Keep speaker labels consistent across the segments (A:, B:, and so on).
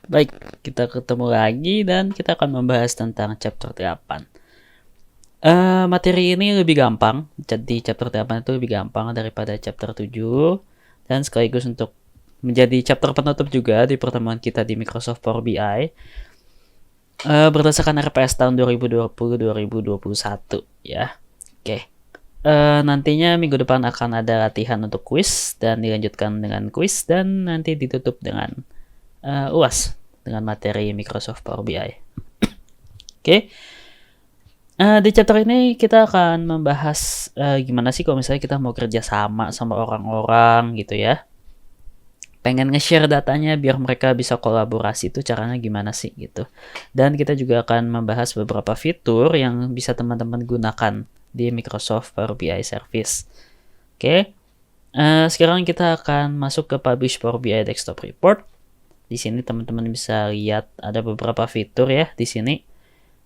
A: Baik, kita ketemu lagi dan kita akan membahas tentang chapter 8. Materi ini lebih gampang, jadi chapter 8 itu lebih gampang daripada chapter 7 dan sekaligus untuk menjadi chapter penutup juga di pertemuan kita di Microsoft Power BI berdasarkan RPS tahun 2020-2021 ya. Oke. Nantinya minggu depan akan ada latihan untuk kuis dan dilanjutkan dengan kuis dan nanti ditutup dengan UAS dengan materi Microsoft Power BI. Oke. Di chapter ini kita akan membahas gimana sih kalau misalnya kita mau kerja sama orang-orang gitu ya. Pengen nge-share datanya biar mereka bisa kolaborasi, itu caranya gimana sih gitu. Dan kita juga akan membahas beberapa fitur yang bisa teman-teman gunakan di Microsoft Power BI Service. Oke. Sekarang kita akan masuk ke Publish Power BI Desktop Report. Di sini teman-teman bisa lihat ada beberapa fitur ya di sini.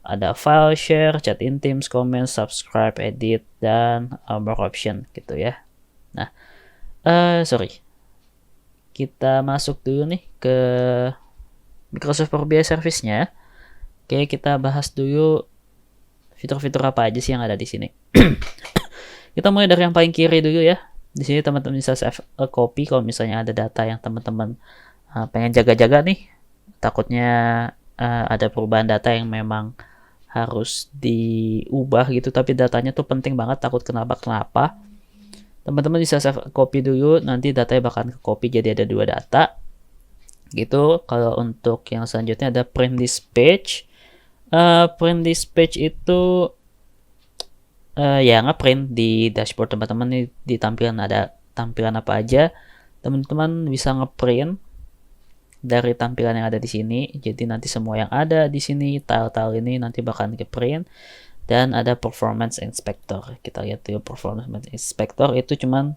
A: Ada file, share, chat in Teams, comment, subscribe, edit, dan more option gitu ya. Nah, sorry. Kita masuk dulu nih ke Microsoft Power BI Service-nya. Oke, kita bahas dulu fitur-fitur apa aja sih yang ada di sini. Kita mulai dari yang paling kiri dulu ya. Di sini teman-teman bisa save a copy kalau misalnya ada data yang teman-teman pengen jaga-jaga nih. Takutnya ada perubahan data yang memang harus diubah gitu, tapi datanya tuh penting banget, takut kenapa. Teman-teman bisa save copy dulu, nanti datanya bakal ke copy jadi ada 2 data gitu. Kalau untuk yang selanjutnya ada print this page. Print this page itu ya ngeprint di dashboard teman-teman nih, di tampilan ada tampilan apa aja. Teman-teman bisa ngeprint dari tampilan yang ada di sini. Jadi nanti semua yang ada di sini, tile-tile ini nanti bakal ke-print. Dan ada performance inspector. Kita lihat dulu performance inspector itu cuman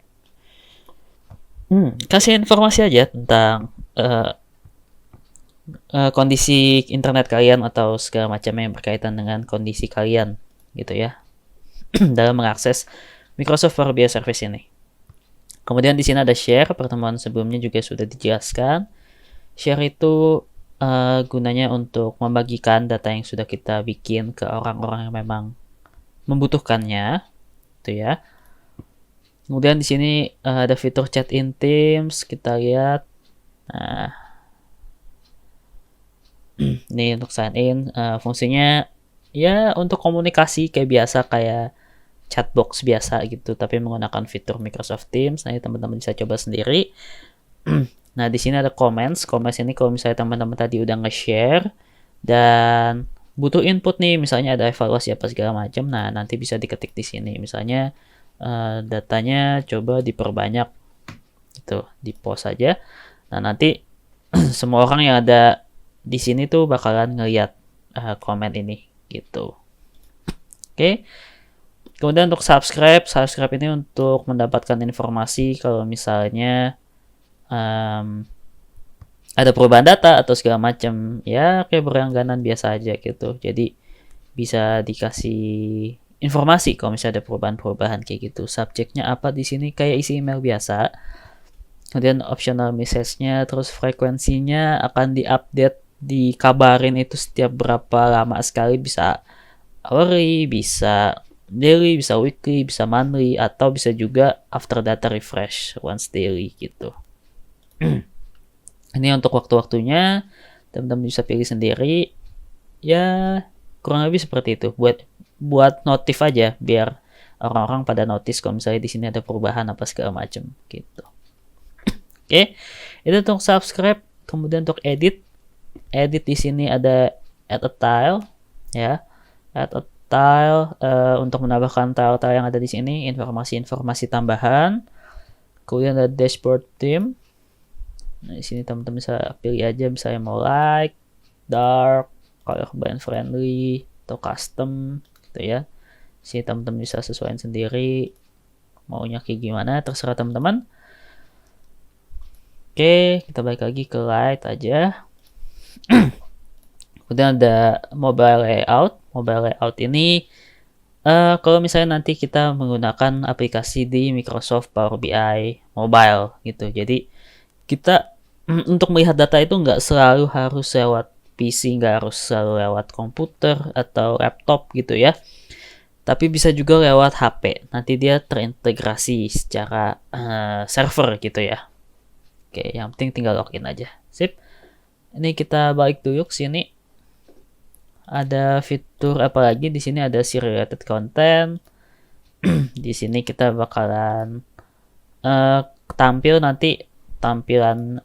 A: kasih informasi aja tentang kondisi internet kalian atau segala macam yang berkaitan dengan kondisi kalian gitu ya. Dalam mengakses Microsoft Power BI Service ini. Kemudian di sini ada share, pertemuan sebelumnya juga sudah dijelaskan. Share itu gunanya untuk membagikan data yang sudah kita bikin ke orang-orang yang memang membutuhkannya, gitu ya. Kemudian di sini ada fitur chat in Teams, kita lihat. Nah, ini untuk sign in, fungsinya ya untuk komunikasi kayak biasa, kayak chatbox biasa gitu, tapi menggunakan fitur Microsoft Teams. Nah, teman-teman bisa coba sendiri. Nah, di sini ada comments. Comments ini kalau misalnya teman-teman tadi udah nge-share dan butuh input nih, misalnya ada evaluasi apa segala macam. Nah, nanti bisa diketik di sini. Misalnya datanya coba diperbanyak gitu, di-post aja. Nah, nanti semua orang yang ada di sini tuh bakalan ngelihat komen ini gitu. Oke. Kemudian untuk subscribe ini untuk mendapatkan informasi kalau misalnya ada perubahan data atau segala macam ya, kayak berlangganan biasa aja gitu. Jadi bisa dikasih informasi kalau misalnya ada perubahan-perubahan kayak gitu. Subjeknya apa di sini kayak isi email biasa. Kemudian optional message-nya, terus frekuensinya akan diupdate, dikabarin itu setiap berapa lama sekali, bisa hourly, bisa daily, bisa weekly, bisa monthly, atau bisa juga after data refresh once daily gitu. Ini untuk waktu-waktunya teman-teman bisa pilih sendiri ya, kurang lebih seperti itu, buat notif aja biar orang-orang pada notice kalau misalnya di sini ada perubahan apa segala macam gitu. Oke, itu untuk subscribe. Kemudian untuk edit di sini ada add a tile ya, add a tile untuk menambahkan tile-tile yang ada di sini, informasi-informasi tambahan. Kemudian ada dashboard theme. Nah, di sini teman-teman bisa pilih aja, misalnya mau light, dark, color band friendly, atau custom gitu ya. Di sini teman-teman bisa sesuaikan sendiri maunya kayak gimana, terserah teman-teman. Oke, kita balik lagi ke light aja. Kemudian ada mobile layout. Mobile layout ini kalau misalnya nanti kita menggunakan aplikasi di Microsoft Power BI Mobile gitu. Jadi kita untuk melihat data itu nggak selalu harus lewat PC, nggak harus selalu lewat komputer atau laptop gitu ya. Tapi bisa juga lewat HP. Nanti dia terintegrasi secara server gitu ya. Oke, yang penting tinggal login aja. Sip. Ini kita balik dulu ke sini. Ada fitur apa lagi? Di sini ada si related content. Di sini kita bakalan tampil nanti tampilan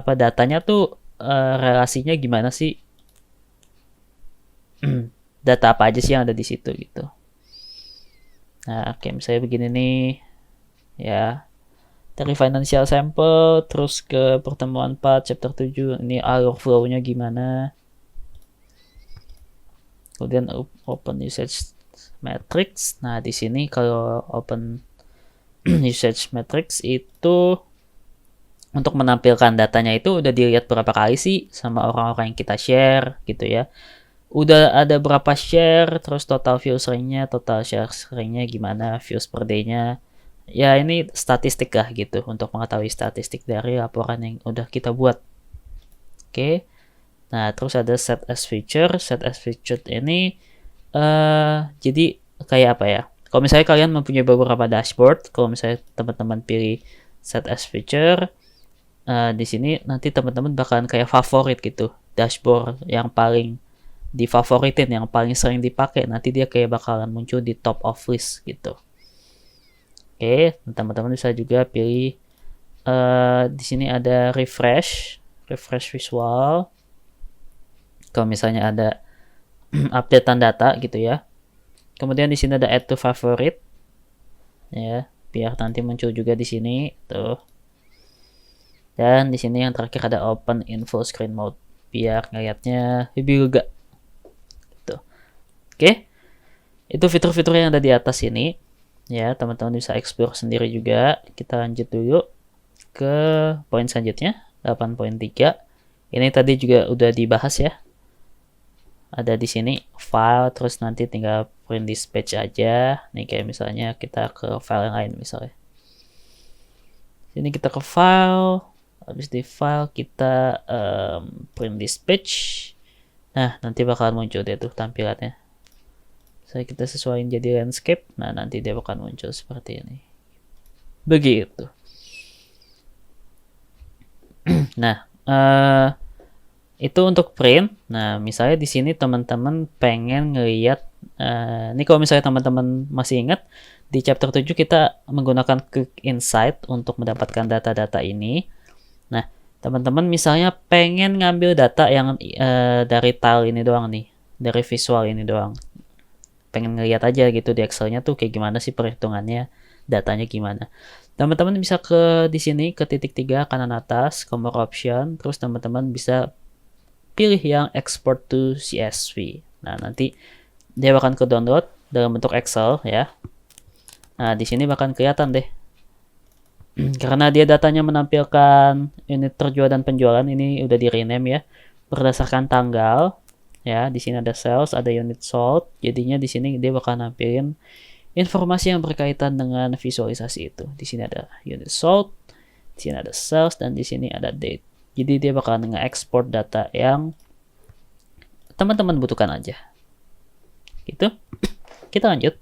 A: datanya tuh relasinya gimana sih? Data apa aja sih yang ada di situ gitu. Nah, oke, misalnya begini nih. Ya. Dari financial sample terus ke pertemuan 4 chapter 7, ini alur flow-nya gimana. Kemudian open usage matrix. Nah, di sini kalau open usage matrix itu untuk menampilkan datanya itu udah dilihat berapa kali sih sama orang-orang yang kita share gitu ya. Udah ada berapa share, terus total views ring-nya, total share ring-nya gimana, views per day-nya. Ya, ini statistik lah gitu untuk mengetahui statistik dari laporan yang udah kita buat. Oke. Nah, terus ada set as feature. Set as feature ini jadi kayak apa ya? Kalau misalnya kalian mempunyai beberapa dashboard, kalau misalnya teman-teman pilih set as feature, di sini nanti teman-teman bakalan kayak favorit gitu. Dashboard yang paling difavoritin, yang paling sering dipakai, nanti dia kayak bakalan muncul di top of list gitu. Oke, teman-teman bisa juga pilih di sini ada refresh visual. Kalau misalnya ada updatean data gitu ya. Kemudian di sini ada add to favorite. Ya, biar nanti muncul juga di sini tuh. Dan di sini yang terakhir ada open in full screen mode biar ngeliatnya lebih lega. Gitu. Oke. Itu fitur-fitur yang ada di atas ini. Ya, teman-teman bisa explore sendiri juga. Kita lanjut dulu ke poin selanjutnya, 8.3. Ini tadi juga udah dibahas ya. Ada di sini file, terus nanti tinggal print dispatch aja. Nih kayak misalnya kita ke file yang lain misalnya. Sini kita ke file, habis di file kita print dispatch. Nah, nanti bakalan muncul deh tuh tampilannya. Saya kita sesuaiin jadi landscape. Nah, nanti dia akan muncul seperti ini. Begitu. Nah, itu untuk print. Nah, misalnya di sini teman-teman pengen ngelihat, ini kalau misalnya teman-teman masih ingat, di chapter 7 kita menggunakan quick insight untuk mendapatkan data-data ini. Nah, teman-teman misalnya pengen ngambil data yang dari tile ini doang nih, dari visual ini doang. Pengen ngeliat aja gitu di Excel-nya tuh kayak gimana sih perhitungannya, datanya gimana. Teman-teman bisa ke di sini ke titik 3 kanan atas, ke more option, terus teman-teman bisa pilih yang export to CSV. Nah, nanti dia akan ke download dalam bentuk Excel ya. Nah, di sini bakal kelihatan deh. Karena dia datanya menampilkan unit terjual dan penjualan, ini udah di rename ya berdasarkan tanggal. Ya, di sini ada sales, ada unit sold. Jadinya di sini dia bakal nampilin informasi yang berkaitan dengan visualisasi itu. Di sini ada unit sold, di sini ada sales, dan di sini ada date. Jadi dia bakal nge-export data yang teman-teman butuhkan aja. Gitu. Kita lanjut.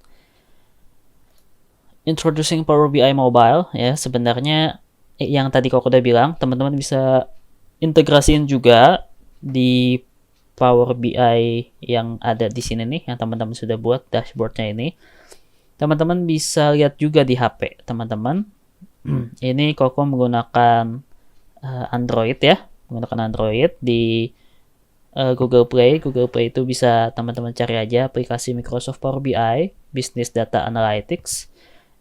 A: Introducing Power BI Mobile ya. Sebenarnya yang tadi kok udah bilang, teman-teman bisa integrasiin juga di Power BI yang ada di sini nih, yang teman-teman sudah buat dashboardnya ini. Teman-teman bisa lihat juga di HP teman-teman. Ini Koko menggunakan Android ya, menggunakan Android di Google Play. Google Play itu bisa teman-teman cari aja aplikasi Microsoft Power BI Business Data Analytics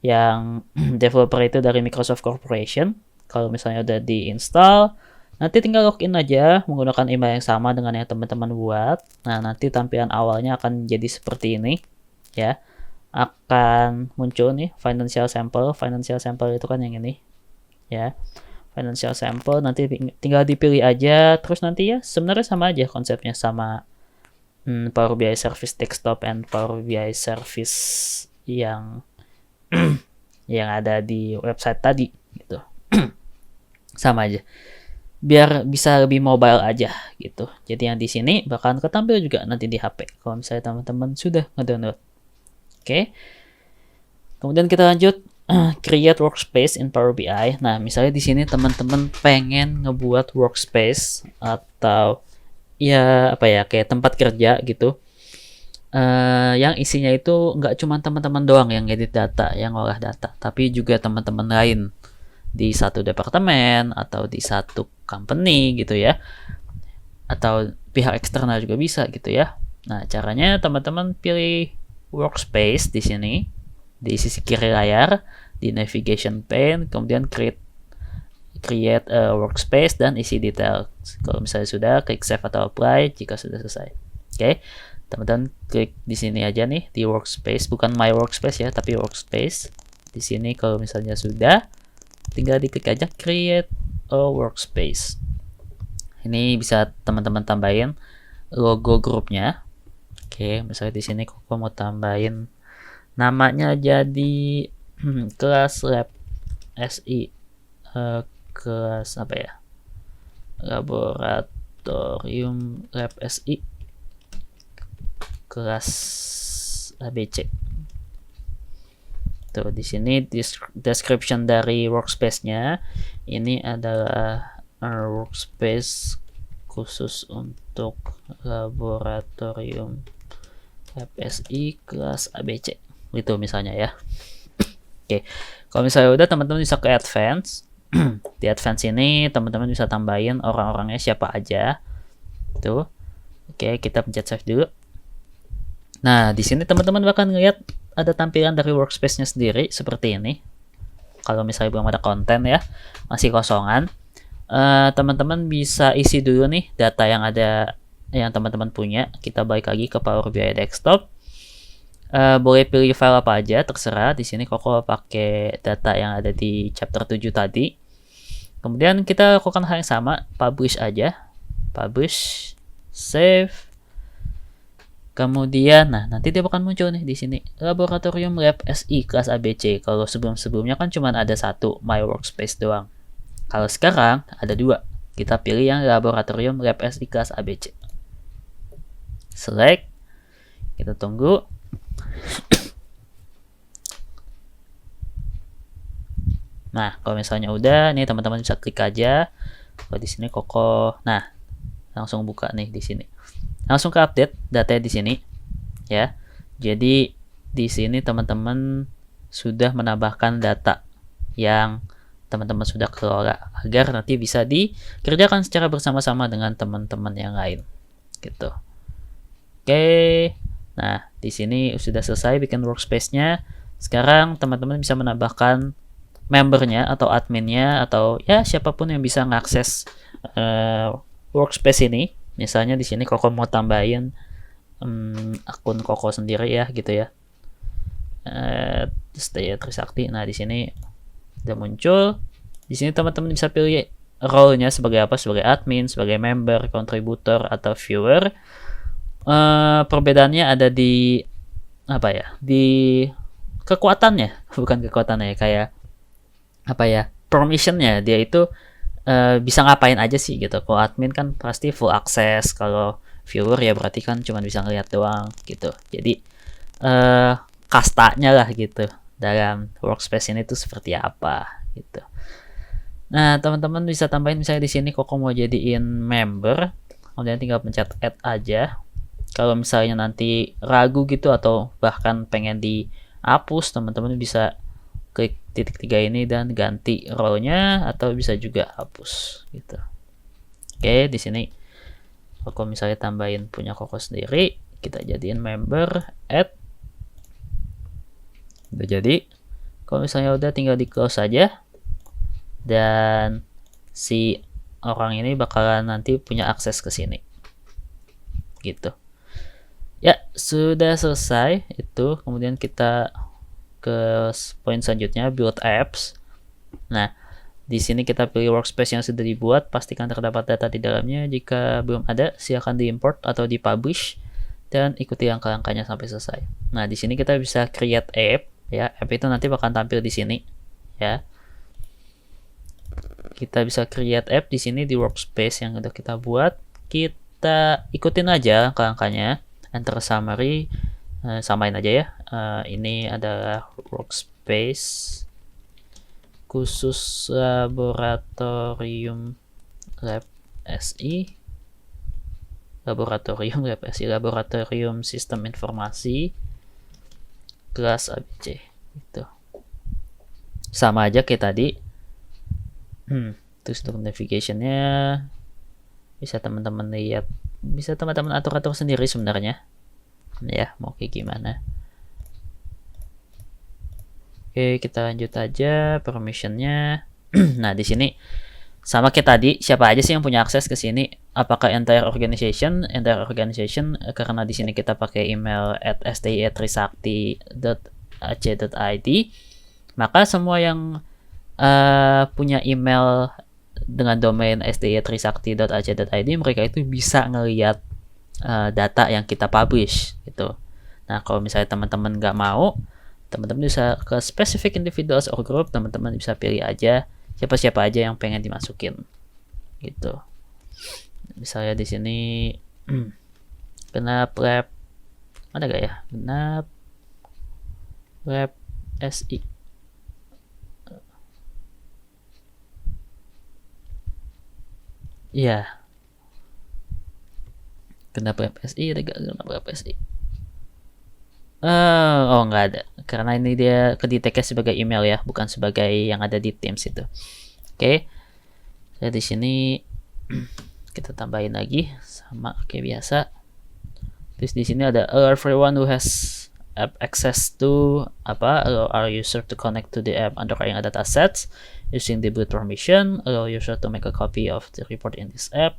A: yang developer itu dari Microsoft Corporation. Kalau misalnya udah diinstal, nanti tinggal login aja menggunakan email yang sama dengan yang teman-teman buat. Nah, nanti tampilan awalnya akan jadi seperti ini ya. Akan muncul nih financial sample. Financial sample itu kan yang ini ya. Financial sample nanti tinggal dipilih aja, terus nanti ya sebenarnya sama aja konsepnya, sama Power BI Service Desktop and Power BI Service yang yang ada di website tadi gitu. Sama aja. biar bisa lebih mobile aja gitu. Jadi yang di sini bakalan ketampil juga nanti di HP kalau misalnya teman-teman sudah ngedownload. Oke. Kemudian kita lanjut create workspace in Power BI. Nah, misalnya di sini teman-teman pengen ngebuat workspace atau ya apa ya kayak tempat kerja gitu. Yang isinya itu nggak cuma teman-teman doang yang edit data, yang ngolah data, tapi juga teman-teman lain di satu departemen atau di satu company gitu ya, atau pihak eksternal juga bisa gitu ya. Nah, caranya teman-teman pilih workspace di sini, di sisi kiri layar, di navigation pane, kemudian create a workspace dan isi detail. Kalau misalnya sudah, klik save atau apply jika sudah selesai. Oke. Teman-teman klik di sini aja nih di workspace, bukan my workspace ya, tapi workspace. Di sini kalau misalnya sudah, tinggal diklik aja create a workspace. Ini bisa teman-teman tambahin logo grupnya. Oke, misalnya di sini Koko mau tambahin namanya jadi kelas lab SI, kelas apa ya? Laboratorium lab SI. Kelas ABC. Tuh di sini description dari workspace-nya ini adalah workspace khusus untuk laboratorium FSI kelas ABC. Itu misalnya ya. Oke. Kalau misalnya udah teman-teman bisa ke advance. Di advance ini teman-teman bisa tambahin orang-orangnya siapa aja. Tuh. Oke, kita pencet save dulu. Nah, di sini teman-teman bakal ngeliat ada tampilan dari workspace-nya sendiri seperti ini. Kalau misalnya belum ada konten ya, masih kosongan, teman-teman bisa isi dulu nih data yang ada yang teman-teman punya. Kita balik lagi ke Power BI Desktop. Boleh pilih file apa aja, terserah. Di sini Koko pakai data yang ada di chapter 7 tadi. Kemudian kita lakukan hal yang sama, publish aja. Publish, save. Kemudian, nah nanti dia akan muncul nih di sini Laboratorium Lab SI kelas ABC. Kalau sebelum-sebelumnya kan cuma ada satu My Workspace doang. Kalau sekarang ada dua. Kita pilih yang Laboratorium Lab SI kelas ABC. Select. Kita tunggu. Nah, kalau misalnya udah, nih teman-teman bisa klik aja. Kalau di sini Koko, nah langsung buka nih di sini. Langsung ke update datanya di sini ya. Jadi di sini teman-teman sudah menambahkan data yang teman-teman sudah kelola agar nanti bisa dikerjakan secara bersama-sama dengan teman-teman yang lain gitu. Oke. Nah, di sini sudah selesai bikin workspace-nya. Sekarang teman-teman bisa menambahkan membernya atau adminnya atau ya siapapun yang bisa mengakses workspace ini. Misalnya di sini Koko mau tambahin akun Koko sendiri ya gitu ya. Stay Trisakti. Nah, di sini udah muncul. Di sini teman-teman bisa pilih role-nya sebagai apa? Sebagai admin, sebagai member, kontributor atau viewer. Perbedaannya ada di apa ya? Di kekuatannya, bukan kekuatannya ya, kayak apa ya? Permissionnya. Dia itu bisa ngapain aja sih gitu. Kalau admin kan pasti full access, kalau viewer ya berarti kan cuma bisa ngeliat doang gitu. Jadi kastanya lah gitu dalam workspace ini tuh seperti apa gitu. Nah, teman-teman bisa tambahin misalnya di sini Koko mau jadiin member, kemudian tinggal pencet add aja. Kalau misalnya nanti ragu gitu atau bahkan pengen dihapus, teman-teman bisa klik titik 3 ini dan ganti role-nya atau bisa juga hapus gitu. Oke, di sini Koko misalnya tambahin punya Koko sendiri, kita jadiin member, add. Udah jadi. Kalau misalnya udah tinggal di close saja. Dan si orang ini bakalan nanti punya akses ke sini. Gitu. Ya, sudah selesai itu. Kemudian kita ke poin selanjutnya, build apps. Nah, di sini kita pilih workspace yang sudah dibuat, pastikan terdapat data di dalamnya. Jika belum ada, silakan diimport atau dipublish dan ikuti langkah-langkahnya sampai selesai. Nah, di sini kita bisa create app ya. App itu nanti bakal tampil di sini ya. Kita bisa create app di sini di workspace yang udah kita buat. Kita ikutin aja angka-angkanya. Enter summary, samain aja ya. Ini adalah workspace khusus laboratorium lab SI. Laboratorium sistem informasi kelas ABC. Itu sama aja kayak tadi. Terus untuk navigationnya bisa teman-teman lihat, bisa teman-teman atur-atur sendiri sebenarnya ya, mau kayak gimana. Oke, kita lanjut aja permissionnya. Nah, di sini sama kayak tadi, siapa aja sih yang punya akses ke sini? Apakah entire organization? Entire organization karena di sini kita pakai email @sti@trisakti.ac.id, maka semua yang punya email dengan domain sti@trisakti.ac.id, mereka itu bisa ngelihat data yang kita publish gitu. Nah, kalau misalnya teman-teman nggak mau, teman-teman bisa ke specific individuals or group, teman-teman bisa pilih aja siapa-siapa aja yang pengen dimasukin gitu. Misalnya di sini genap lab, ada gak ya, genap lab SI. Iya. Kenapa FSI? Ada gak kenapa FSI? Oh, nggak ada. Karena ini dia kedeteknya sebagai email ya, bukan sebagai yang ada di Teams itu. Oke. Saya di sini kita tambahin lagi sama kayak biasa. Terus di sini ada allow everyone who has app access to allow our user to connect to the app underlying data sets using the boot permission, allow user to make a copy of the report in this app,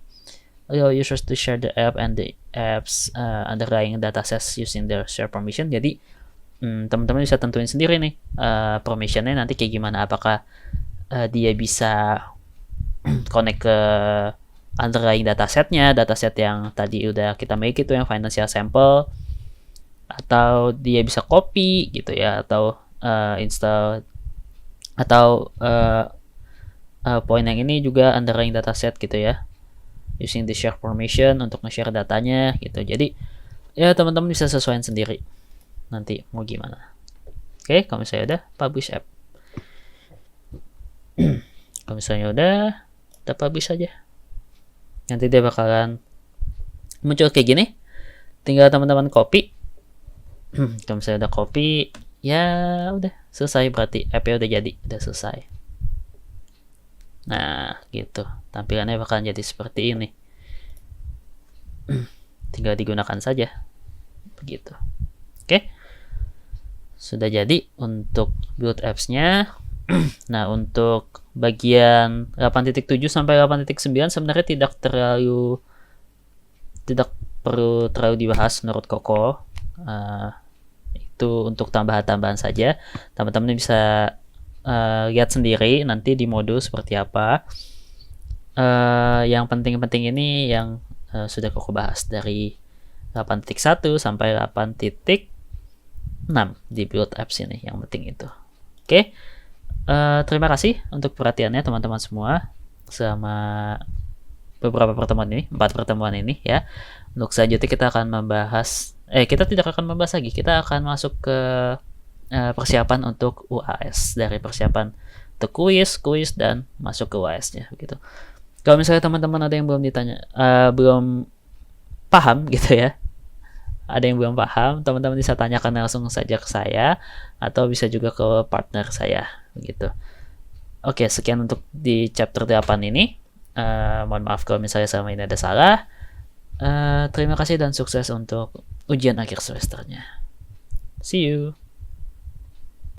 A: allow users to share the app and the apps underlying datasets using their share permission. Jadi teman-teman bisa tentuin sendiri nih permissionnya nanti kayak gimana. Apakah dia bisa connect ke underlying datasetnya, dataset yang tadi udah kita make itu yang financial sample, atau dia bisa copy gitu ya, atau install, atau poin yang ini juga underlying dataset gitu ya, using the share permission untuk nge-share datanya gitu. Jadi ya teman-teman bisa sesuaikan sendiri nanti mau gimana. Oke, kalau misalnya udah publish app. Kalau misalnya udah kita publish aja, nanti dia bakalan muncul kayak gini. Tinggal teman-teman copy. Kalau misalnya udah copy, ya udah selesai, berarti app-nya udah jadi, udah selesai. Nah, gitu. Tampilannya bakalan jadi seperti ini. Tinggal digunakan saja. Begitu. Oke. Sudah jadi untuk build apps-nya. Nah, untuk bagian 8.7 sampai 8.9 sebenarnya tidak perlu terlalu dibahas menurut Koko. Itu untuk tambahan-tambahan saja. Teman-teman bisa lihat sendiri nanti di modul seperti apa. Yang penting-penting ini yang sudah Koko bahas dari 8.1 sampai 8.6 di build apps ini, yang penting itu. Oke. Terima kasih untuk perhatiannya teman-teman semua selama beberapa pertemuan ini, 4 pertemuan ini ya. Untuk selanjutnya kita akan membahas kita tidak akan membahas lagi, kita akan masuk ke persiapan untuk UAS, dari persiapan untuk kuis dan masuk ke UAS-nya begitu. Kalau misalnya teman-teman ada yang belum belum paham gitu ya, ada yang belum paham, teman-teman bisa tanyakan langsung saja ke saya atau bisa juga ke partner saya begitu. Oke, sekian untuk di chapter 8 ini. Mohon maaf kalau misalnya selama ini ada salah. Terima kasih dan sukses untuk ujian akhir semesternya. See you.